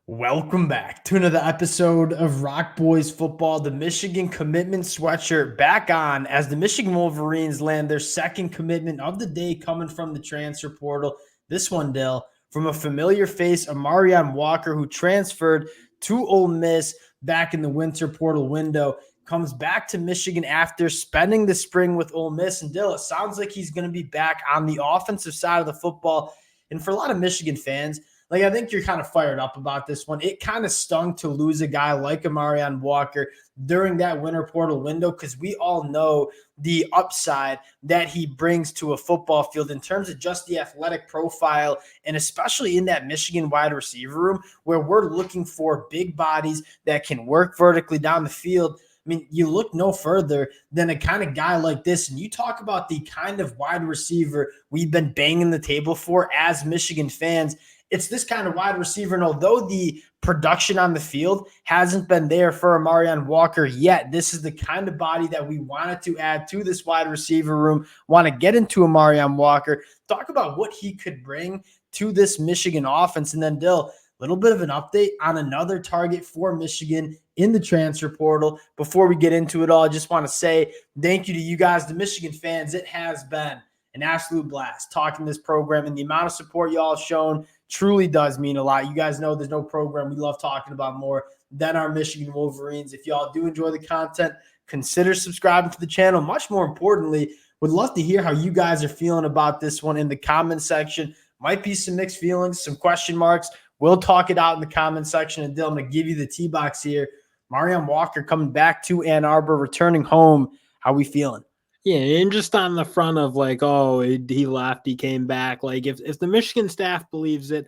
Welcome back to another episode of Rock Boys Football. The Michigan commitment sweatshirt back on as the Michigan Wolverines land their second commitment of the day coming from the transfer portal. This one, Dill, from a familiar face, Amorion Walker, who transferred to Ole Miss back in the winter portal window, comes back to Michigan after spending the spring with Ole Miss. And Dill, it sounds like he's going to be back on the offensive side of the football. And for a lot of Michigan fans, I think you're kind of fired up about this one. It kind of stung to lose a guy like Amarion Walker during that winter portal window because we all know the upside that he brings to a football field in terms of just the athletic profile, and especially in that Michigan wide receiver room where we're looking for big bodies that can work vertically down the field. I mean, you look no further than a kind of guy like this, and you talk about the kind of wide receiver we've been banging the table for as Michigan fans. It's this kind of wide receiver, and although the production on the field hasn't been there for Amarion Walker yet, this is the kind of body that we wanted to add to this wide receiver room, want to get into Amarion Walker, talk about what he could bring to this Michigan offense, and then, Dill, a little bit of an update on another target for Michigan in the transfer portal. Before we get into it all, I just want to say thank you to you guys, the Michigan fans. It has been an absolute blast talking this program, and the amount of support y'all have shown truly does mean a lot. You guys know there's no program we love talking about more than our Michigan Wolverines. If y'all do enjoy the content, consider subscribing to the channel. Much more importantly, would love to hear how you guys are feeling about this one in the comment section. Might be some mixed feelings, some question marks. We'll talk it out in the comment section. And Dylan, I'm going to give you the tee box here. Amorion Walker coming back to Ann Arbor, returning home. How we feeling? Yeah, and just on the front of he left, he came back. Like if the Michigan staff believes it,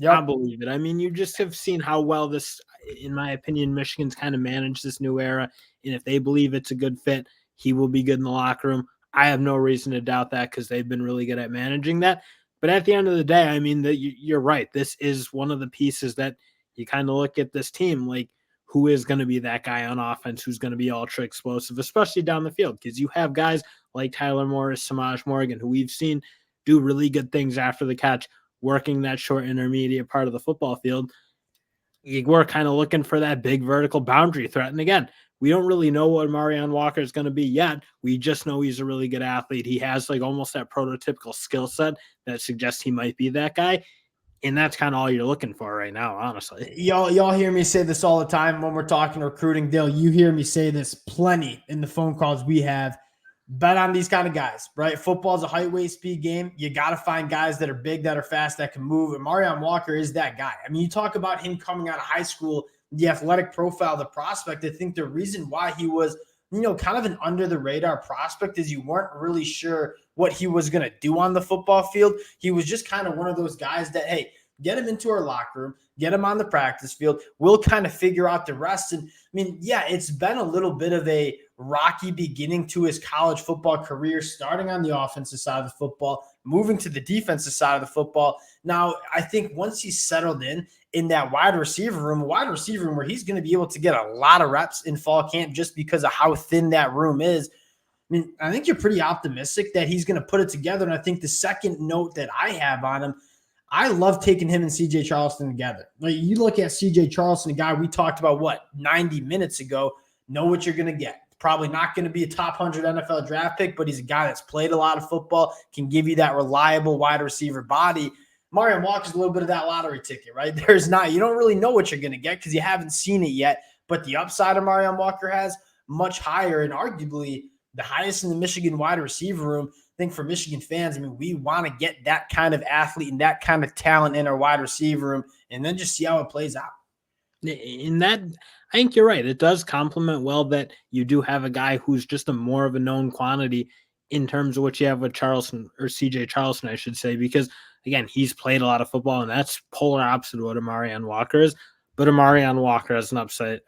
I believe it. I mean, you just have seen how well this, in my opinion, Michigan's kind of managed this new era. And if they believe it's a good fit, he will be good in the locker room. I have no reason to doubt that because they've been really good at managing that. But at the end of the day, I mean, you're right. This is one of the pieces that you kind of look at this team like, who is going to be that guy on offense who's going to be ultra explosive, especially down the field, because you have guys like Tyler Morris, Samaj Morgan, who we've seen do really good things after the catch, working that short intermediate part of the football field. We're kind of looking for that big vertical boundary threat. And again, we don't really know what Amorion Walker is going to be yet. We just know he's a really good athlete. He has like almost that prototypical skill set that suggests he might be that guy. And that's kind of all you're looking for right now, honestly. Y'all hear me say this all the time when we're talking recruiting. Dale, you hear me say this plenty in the phone calls we have. Bet on these kind of guys, right? Football is a height, weight, speed game. You got to find guys that are big, that are fast, that can move. And Amorion Walker is that guy. I mean, you talk about him coming out of high school, the athletic profile, the prospect. I think the reason why he was, kind of an under the radar prospect is you weren't really sure what he was going to do on the football field. He was just kind of one of those guys that, hey, get him into our locker room, get him on the practice field. We'll kind of figure out the rest. And I mean, yeah, it's been a little bit of a rocky beginning to his college football career, starting on the offensive side of the football, moving to the defensive side of the football. Now, I think once he's settled in that wide receiver room where he's going to be able to get a lot of reps in fall camp just because of how thin that room is. I mean, I think you're pretty optimistic that he's going to put it together. And I think the second note that I have on him, I love taking him and CJ Charleston together. Like, you look at CJ Charleston, a guy we talked about, 90 minutes ago, know what you're going to get. Probably not going to be a top 100 NFL draft pick, but he's a guy that's played a lot of football, can give you that reliable wide receiver body. Amorion Walker's a little bit of that lottery ticket, right? You don't really know what you're going to get because you haven't seen it yet, but the upside Amorion Walker has much higher, and arguably the highest in the Michigan wide receiver room. I think for Michigan fans, I mean, we want to get that kind of athlete and that kind of talent in our wide receiver room and then just see how it plays out. In that, I think you're right. It does complement well that you do have a guy who's just a more of a known quantity in terms of what you have with Charleston, or CJ Charleston, I should say, because again, he's played a lot of football, and that's polar opposite of what Amorion Walker is. But Amorion Walker has an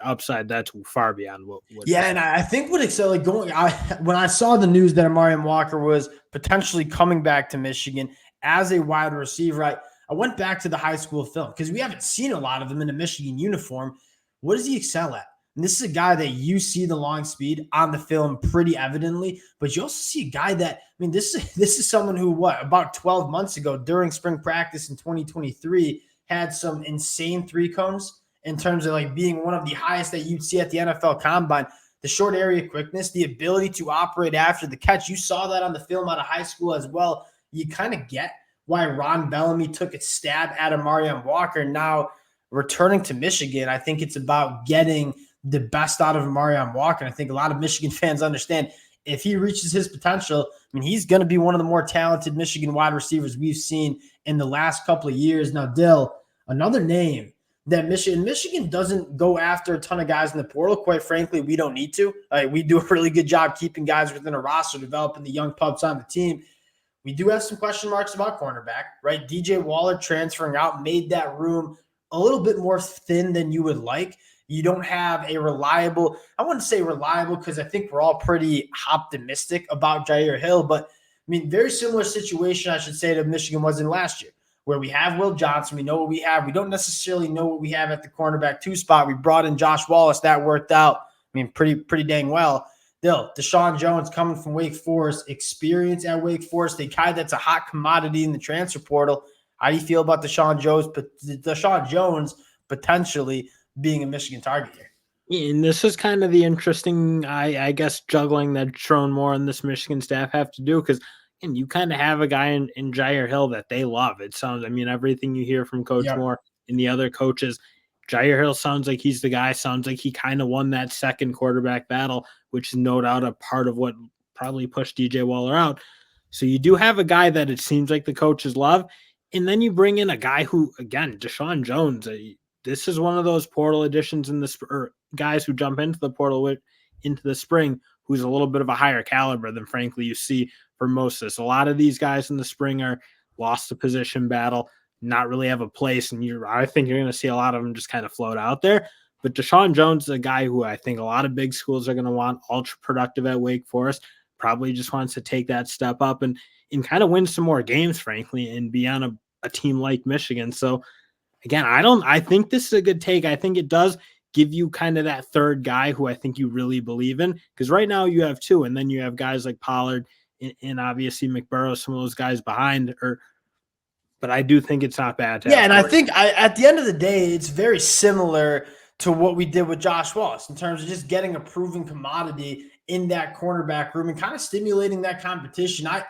upside that's far beyond what. Yeah, and I think what it's like when I saw the news that Amorion Walker was potentially coming back to Michigan as a wide receiver, I went back to the high school film because we haven't seen a lot of them in a Michigan uniform. What does he excel at? And this is a guy that you see the long speed on the film pretty evidently, but you also see a guy that, I mean, this is someone who, about 12 months ago during spring practice in 2023, had some insane three cones in terms of like being one of the highest that you'd see at the NFL Combine. The short area quickness, the ability to operate after the catch. You saw that on the film out of high school as well. You kind of get why Ron Bellamy took a stab at Amorion Walker. Now, returning to Michigan, I think it's about getting the best out of Amorion Walker. And I think a lot of Michigan fans understand if he reaches his potential, I mean, he's going to be one of the more talented Michigan wide receivers we've seen in the last couple of years. Now, Dill, another name that Michigan doesn't go after a ton of guys in the portal. Quite frankly, we don't need to. We do a really good job keeping guys within a roster, developing the young pups on the team. We do have some question marks about cornerback, right? DJ Waller transferring out made that room a little bit more thin than you would like. You don't have a reliable, I wouldn't say reliable because I think we're all pretty optimistic about Jair Hill, but I mean, very similar situation, I should say, to Michigan was in last year, where we have Will Johnson. We know what we have. We don't necessarily know what we have at the cornerback 2 spot. We brought in Josh Wallace. That worked out, I mean, pretty dang well. Deshawn Jones coming from Wake Forest, experience at Wake Forest, a guy that's a hot commodity in the transfer portal. How do you feel about Deshawn Jones potentially being a Michigan target here? And this is kind of the interesting, I guess, juggling that Sherrone Moore and this Michigan staff have to do, because you kind of have a guy in Jair Hill that they love. It sounds, I mean, everything you hear from Coach Moore and the other coaches, Jair Hill sounds like he's the guy, sounds like he kind of won that second quarterback battle, which is no doubt a part of what probably pushed DJ Waller out. So you do have a guy that it seems like the coaches love. And then you bring in a guy who, again, Deshawn Jones, this is one of those portal additions in this, or guys who jump into the portal into the spring, who's a little bit of a higher caliber than frankly you see for most of this. A lot of these guys in the spring are lost to position battle, not really have a place, and I think you're going to see a lot of them just kind of float out there. But Deshawn Jones is a guy who I think a lot of big schools are going to want, ultra productive at Wake Forest, probably just wants to take that step up and kind of win some more games, frankly, and be on a team like Michigan. So again, I think this is a good take. I think it does give you kind of that third guy who I think you really believe in, because right now you have 2, and then you have guys like Pollard and obviously McBurrow, some of those guys behind, but I do think it's not bad. And I think at the end of the day, it's very similar to what we did with Josh Wallace in terms of just getting a proven commodity in that cornerback room and kind of stimulating that competition. I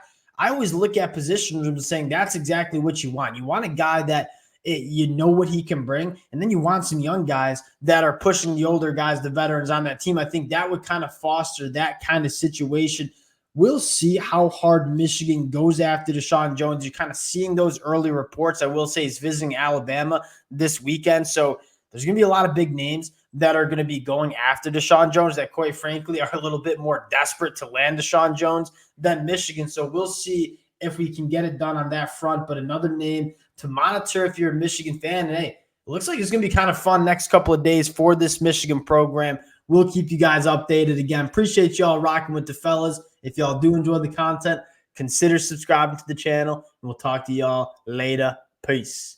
always look at position rooms saying that's exactly what you want. You want a guy that you know what he can bring, and then you want some young guys that are pushing the older guys, the veterans on that team. I think that would kind of foster that kind of situation. We'll see how hard Michigan goes after Deshawn Jones. You're kind of seeing those early reports. I will say he's visiting Alabama this weekend. So there's going to be a lot of big names that are going to be going after Deshawn Jones that, quite frankly, are a little bit more desperate to land Deshawn Jones than Michigan. So we'll see if we can get it done on that front. But another name to monitor if you're a Michigan fan. And hey, it looks like it's going to be kind of fun next couple of days for this Michigan program. We'll keep you guys updated. Again, appreciate y'all rocking with the fellas. If y'all do enjoy the content, consider subscribing to the channel, and we'll talk to y'all later. Peace.